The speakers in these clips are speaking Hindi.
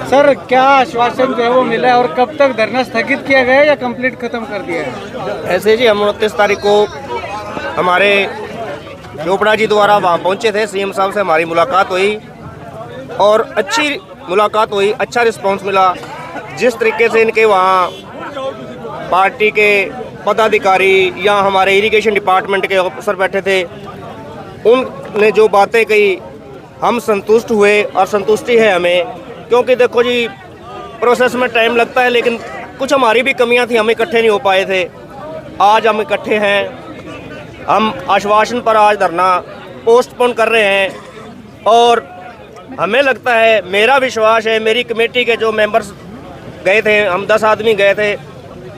सर, क्या आश्वासन जो है वो मिला है और कब तक धरना स्थगित किया गया या कंप्लीट खत्म कर दिया है? ऐसे जी, हम 29 तारीख को हमारे चोपड़ा जी द्वारा वहाँ पहुँचे थे। सीएम साहब से हमारी मुलाकात हुई और अच्छी मुलाकात हुई, अच्छा रिस्पांस मिला। जिस तरीके से इनके वहाँ पार्टी के पदाधिकारी या हमारे इरिगेशन डिपार्टमेंट के ऑफिसर बैठे थे, उनने जो बातें कही हम संतुष्ट हुए और संतुष्टि है हमें। क्योंकि देखो जी, प्रोसेस में टाइम लगता है, लेकिन कुछ हमारी भी कमियां थी, हम इकट्ठे नहीं हो पाए थे। आज हम इकट्ठे हैं। हम आश्वासन पर आज धरना पोस्टपोन कर रहे हैं और हमें लगता है, मेरा विश्वास है, मेरी कमेटी के जो मेंबर्स गए थे, हम 10 आदमी गए थे,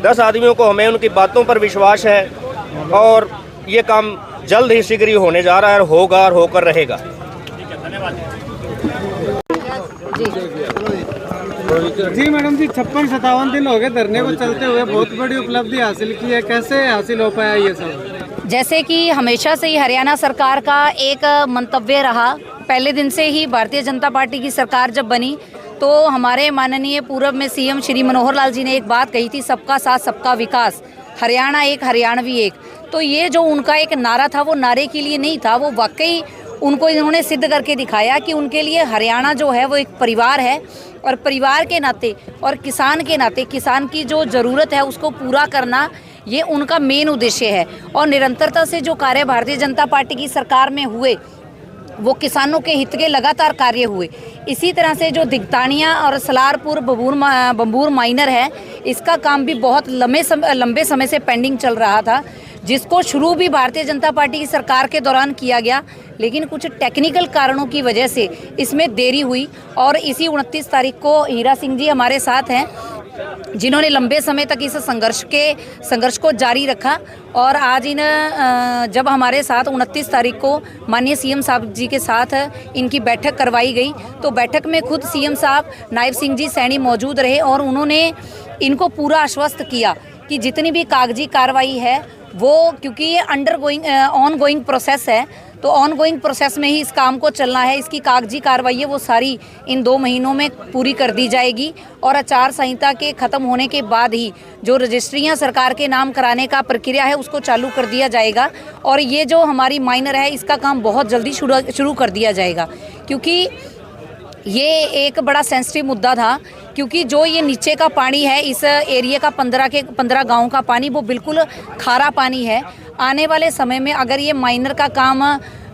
10 आदमियों को हमें उनकी बातों पर विश्वास है और ये काम जल्द ही शीघ्र ही होने जा रहा है और होगा और होकर रहेगा। जी मैडम जी, 56-57 दिन हो गए धरने को चलते हुए, बहुत बड़ी उपलब्धि हासिल की है। कैसे हासिल हो पाया ये सब? जैसे कि हमेशा से ही हरियाणा सरकार का एक मंतव्य रहा, पहले दिन से ही भारतीय जनता पार्टी की सरकार जब बनी तो हमारे माननीय पूर्व में सीएम श्री मनोहर लाल जी ने एक बात कही थी, सबका साथ सबका विकास, हरियाणा एक हरियाणवी एक। तो ये जो उनका एक नारा था, वो नारे के लिए नहीं था, वो वाकई उनको इन्होंने सिद्ध करके दिखाया कि उनके लिए हरियाणा जो है वो एक परिवार है और परिवार के नाते और किसान के नाते किसान की जो ज़रूरत है उसको पूरा करना ये उनका मेन उद्देश्य है। और निरंतरता से जो कार्य भारतीय जनता पार्टी की सरकार में हुए वो किसानों के हित के लगातार कार्य हुए। इसी तरह से जो दिगतानिया और सलारपुर बंबूर माइनर है, इसका काम भी बहुत लंबे समय से पेंडिंग चल रहा था, जिसको शुरू भी भारतीय जनता पार्टी की सरकार के दौरान किया गया, लेकिन कुछ टेक्निकल कारणों की वजह से इसमें देरी हुई। और इसी 29 तारीख को हीरा सिंह जी हमारे साथ हैं, जिन्होंने लंबे समय तक इस संघर्ष को जारी रखा। और आज जब हमारे साथ 29 तारीख को माननीय सीएम साहब जी के साथ इनकी बैठक करवाई गई, तो बैठक में खुद सीएम साहब नायब सिंह जी सैनी मौजूद रहे और उन्होंने इनको पूरा आश्वस्त किया कि जितनी भी कागजी कार्रवाई है वो, क्योंकि ये ऑन गोइंग प्रोसेस है, तो ऑन गोइंग प्रोसेस में ही इस काम को चलना है। इसकी कागजी कार्रवाई है वो सारी इन 2 महीनों में पूरी कर दी जाएगी और आचार संहिता के ख़त्म होने के बाद ही जो रजिस्ट्रियां सरकार के नाम कराने का प्रक्रिया है उसको चालू कर दिया जाएगा। और ये जो हमारी माइनर है इसका काम बहुत जल्दी शुरू कर दिया जाएगा, क्योंकि ये एक बड़ा सेंसिटिव मुद्दा था। क्योंकि जो ये नीचे का पानी है, इस एरिया का 15 गाँव का पानी वो बिल्कुल खारा पानी है। आने वाले समय में अगर ये माइनर का काम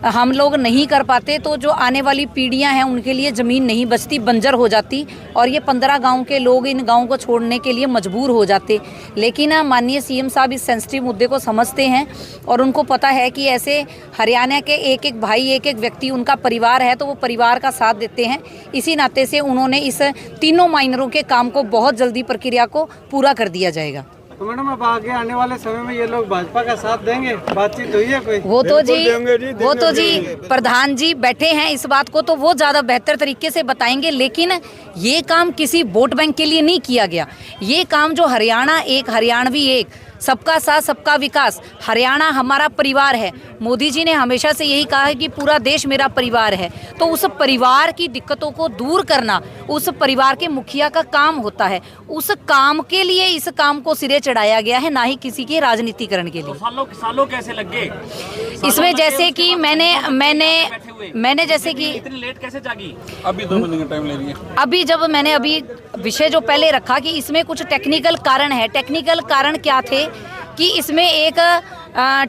हम लोग नहीं कर पाते तो जो आने वाली पीढ़ियां हैं उनके लिए ज़मीन नहीं बचती, बंजर हो जाती और ये 15 गांव के लोग इन गांव को छोड़ने के लिए मजबूर हो जाते। लेकिन माननीय सीएम साहब इस सेंसिटिव मुद्दे को समझते हैं और उनको पता है कि ऐसे हरियाणा के एक एक भाई, एक एक व्यक्ति उनका परिवार है, तो वो परिवार का साथ देते हैं। इसी नाते से उन्होंने इस तीनों माइनरों के काम को बहुत जल्दी प्रक्रिया को पूरा कर दिया जाएगा। तो मैडम, अब आगे आने वाले समय में ये लोग भाजपा का साथ देंगे? बातचीत हुई है कोई? वो तो जी प्रधान जी बैठे हैं, इस बात को तो वो ज़्यादा बेहतर तरीके से बताएंगे। लेकिन ये काम किसी वोट बैंक के लिए नहीं किया गया। ये काम जो हरियाणा एक हरियाणवी एक, सबका साथ सबका विकास, हरियाणा हमारा परिवार है। मोदी जी ने हमेशा से यही कहा है कि पूरा देश मेरा परिवार है। तो उस परिवार की दिक्कतों को दूर करना उस परिवार के मुखिया का काम होता है। उस काम के लिए इस काम को सिरे चढ़ाया गया है, ना ही किसी के राजनीतिकरण के लिए। तो सालों कैसे लग गए इसमें? जैसे कि मैंने जैसे कि इतनी लेट कैसे जागी? अभी 2 महीने का टाइम ले रही है। अभी जब मैंने विषय जो पहले रखा कि इसमें कुछ टेक्निकल कारण है। टेक्निकल कारण क्या थे कि इसमें एक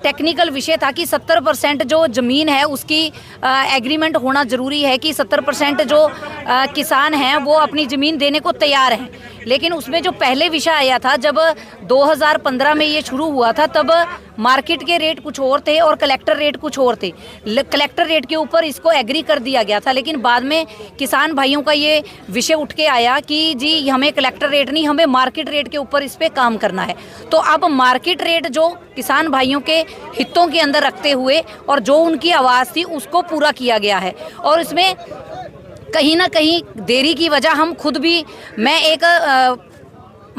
टेक्निकल विषय था कि 70% जो ज़मीन है उसकी एग्रीमेंट होना ज़रूरी है, कि 70% जो किसान हैं वो अपनी ज़मीन देने को तैयार हैं। लेकिन उसमें जो पहले विषय आया था, जब 2015 में ये शुरू हुआ था, तब मार्केट के रेट कुछ और थे और कलेक्टर रेट कुछ और थे। कलेक्टर रेट के ऊपर इसको एग्री कर दिया गया था, लेकिन बाद में किसान भाइयों का ये विषय उठ के आया कि जी हमें कलेक्टर रेट नहीं, हमें मार्केट रेट के ऊपर इस पर काम करना है। तो अब मार्केट रेट जो किसान भाइयों के हितों के अंदर रखते हुए और जो उनकी आवाज़ थी उसको पूरा किया गया है। और इसमें कहीं ना कहीं देरी की वजह हम खुद भी, मैं एक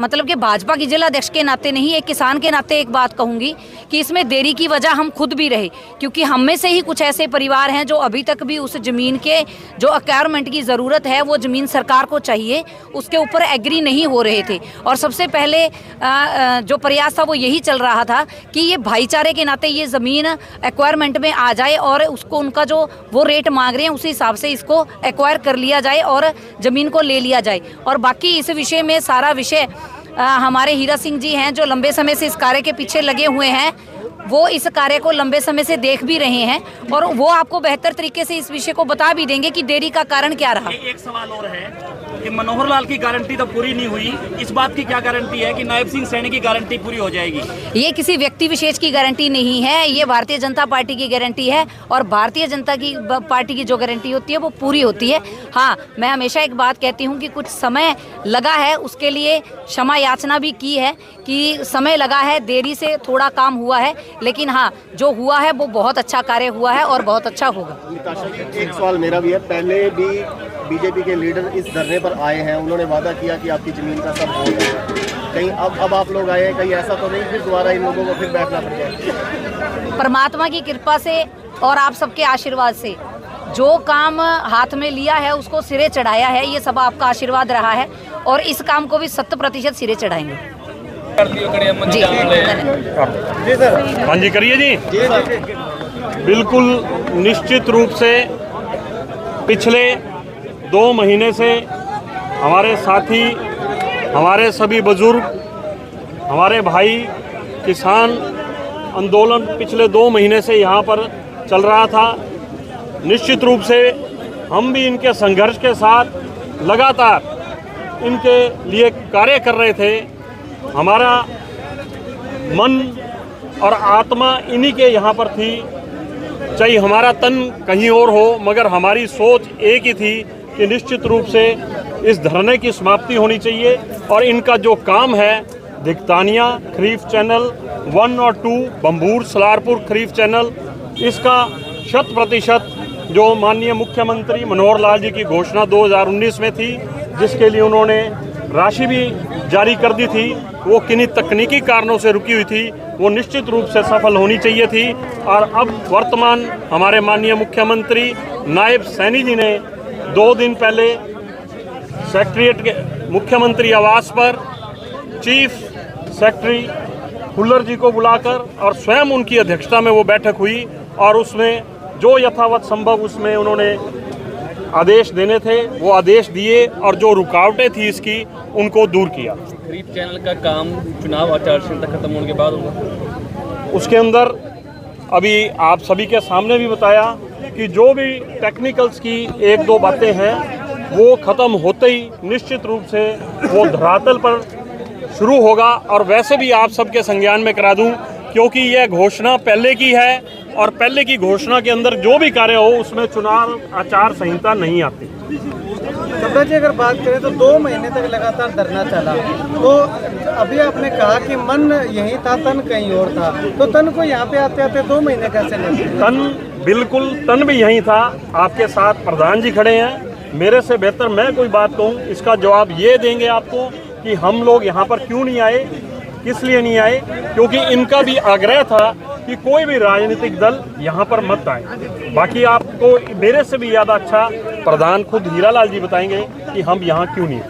मतलब कि भाजपा की जिला अध्यक्ष के नाते नहीं, एक किसान के नाते एक बात कहूँगी कि इसमें देरी की वजह हम खुद भी रहे, क्योंकि हम में से ही कुछ ऐसे परिवार हैं जो अभी तक भी उस ज़मीन के जो एक्वायरमेंट की ज़रूरत है, वो ज़मीन सरकार को चाहिए, उसके ऊपर एग्री नहीं हो रहे थे। और सबसे पहले जो प्रयास था वो यही चल रहा था कि ये भाईचारे के नाते ये ज़मीन एक्वायरमेंट में आ जाए और उसको उनका जो वो रेट मांग रहे हैं उसी हिसाब से इसको एक्वायर कर लिया जाए और ज़मीन को ले लिया जाए। और बाकी इस विषय में सारा विषय हमारे हीरा सिंह जी हैं जो लंबे समय से इस कार्य के पीछे लगे हुए हैं, वो इस कार्य को लंबे समय से देख भी रहे हैं और वो आपको बेहतर तरीके से इस विषय को बता भी देंगे कि देरी का कारण क्या रहा। एक सवाल और है कि मनोहर लाल की गारंटी तो पूरी नहीं हुई, इस बात की क्या गारंटी है कि नायब सिंह सैनी की गारंटी पूरी हो जाएगी? ये किसी व्यक्ति विशेष की गारंटी नहीं है, ये भारतीय जनता पार्टी की गारंटी है और भारतीय जनता की पार्टी की जो गारंटी होती है वो पूरी होती है। हाँ, मैं हमेशा एक बात कहती हूँ कि कुछ समय लगा है, उसके लिए क्षमा याचना भी की है कि समय लगा है, देरी से थोड़ा काम हुआ है, लेकिन हाँ जो हुआ है वो बहुत अच्छा कार्य हुआ है और बहुत अच्छा होगा। एक सवाल मेरा भी है, पहले भी बीजेपी के लीडर इस धरने पर आए हैं, उन्होंने वादा किया कि आपकी ज़मीन का सब हो गया, कहीं अब आप लोग आए हैं, कहीं ऐसा तो नहीं फिर दोबारा इन लोगों को फिर बैठना पड़ जाए? परमात्मा की कृपा से और आप सबके आशीर्वाद से जो काम हाथ में लिया है उसको सिरे चढ़ाया है, ये सब आपका आशीर्वाद रहा है और इस काम को भी 100% सिरे चढ़ाएंगे। जी सर। हाँ जी, करिए जी। बिल्कुल निश्चित रूप से पिछले 2 महीने से हमारे साथी, हमारे सभी बुजुर्ग, हमारे भाई किसान आंदोलन पिछले 2 महीने से यहाँ पर चल रहा था। निश्चित रूप से हम भी इनके संघर्ष के साथ लगातार इनके लिए कार्य कर रहे थे। हमारा मन और आत्मा इन्हीं के यहाँ पर थी, चाहे हमारा तन कहीं और हो, मगर हमारी सोच एक ही थी कि निश्चित रूप से इस धरने की समाप्ति होनी चाहिए और इनका जो काम है दिगतानिया खरीफ चैनल 1 और 2, बम्बूर सलारपुर खरीफ चैनल, इसका 100% जो माननीय मुख्यमंत्री मनोहर लाल जी की घोषणा 2019 में थी, जिसके लिए उन्होंने राशि भी जारी कर दी थी, वो किन्हीं तकनीकी कारणों से रुकी हुई थी, वो निश्चित रूप से सफल होनी चाहिए थी। और अब वर्तमान हमारे माननीय मुख्यमंत्री नायब सैनी जी ने 2 दिन पहले सेक्रेटरीट के मुख्यमंत्री आवास पर चीफ सेक्रेटरी हुल्लर जी को बुलाकर और स्वयं उनकी अध्यक्षता में वो बैठक हुई और उसमें जो यथावत संभव उसमें उन्होंने आदेश देने थे वो आदेश दिए और जो रुकावटें थी इसकी उनको दूर किया। खरीफ चैनल का काम चुनाव आचार संहिता खत्म होने के बाद होगा। उसके अंदर अभी आप सभी के सामने भी बताया कि जो भी टेक्निकल्स की 1-2 बातें हैं वो ख़त्म होते ही निश्चित रूप से वो धरातल पर शुरू होगा। और वैसे भी आप सबके संज्ञान में करा दूं, क्योंकि यह घोषणा पहले की है और पहले की घोषणा के अंदर जो भी कार्य हो उसमें चुनाव आचार संहिता नहीं आती। कपड़ा जी अगर बात करें तो 2 महीने तक लगातार धरना चला, तो अभी आपने कहा कि मन यही था, तन कहीं और था, तो तन को यहाँ पे आते आते 2 महीने कैसे लगे? तन बिल्कुल, तन भी यही था। आपके साथ प्रधान जी खड़े हैं, मेरे से बेहतर मैं कोई बात कहूँ इसका जवाब ये देंगे आपको कि हम लोग यहाँ पर क्यों नहीं आए, किस लिए नहीं आए, क्योंकि इनका भी आग्रह था कि कोई भी राजनीतिक दल यहाँ पर मत आए। बाकी आपको मेरे से भी ज़्यादा अच्छा प्रधान खुद हीरालाल जी बताएंगे कि हम यहाँ क्यों नहीं आए।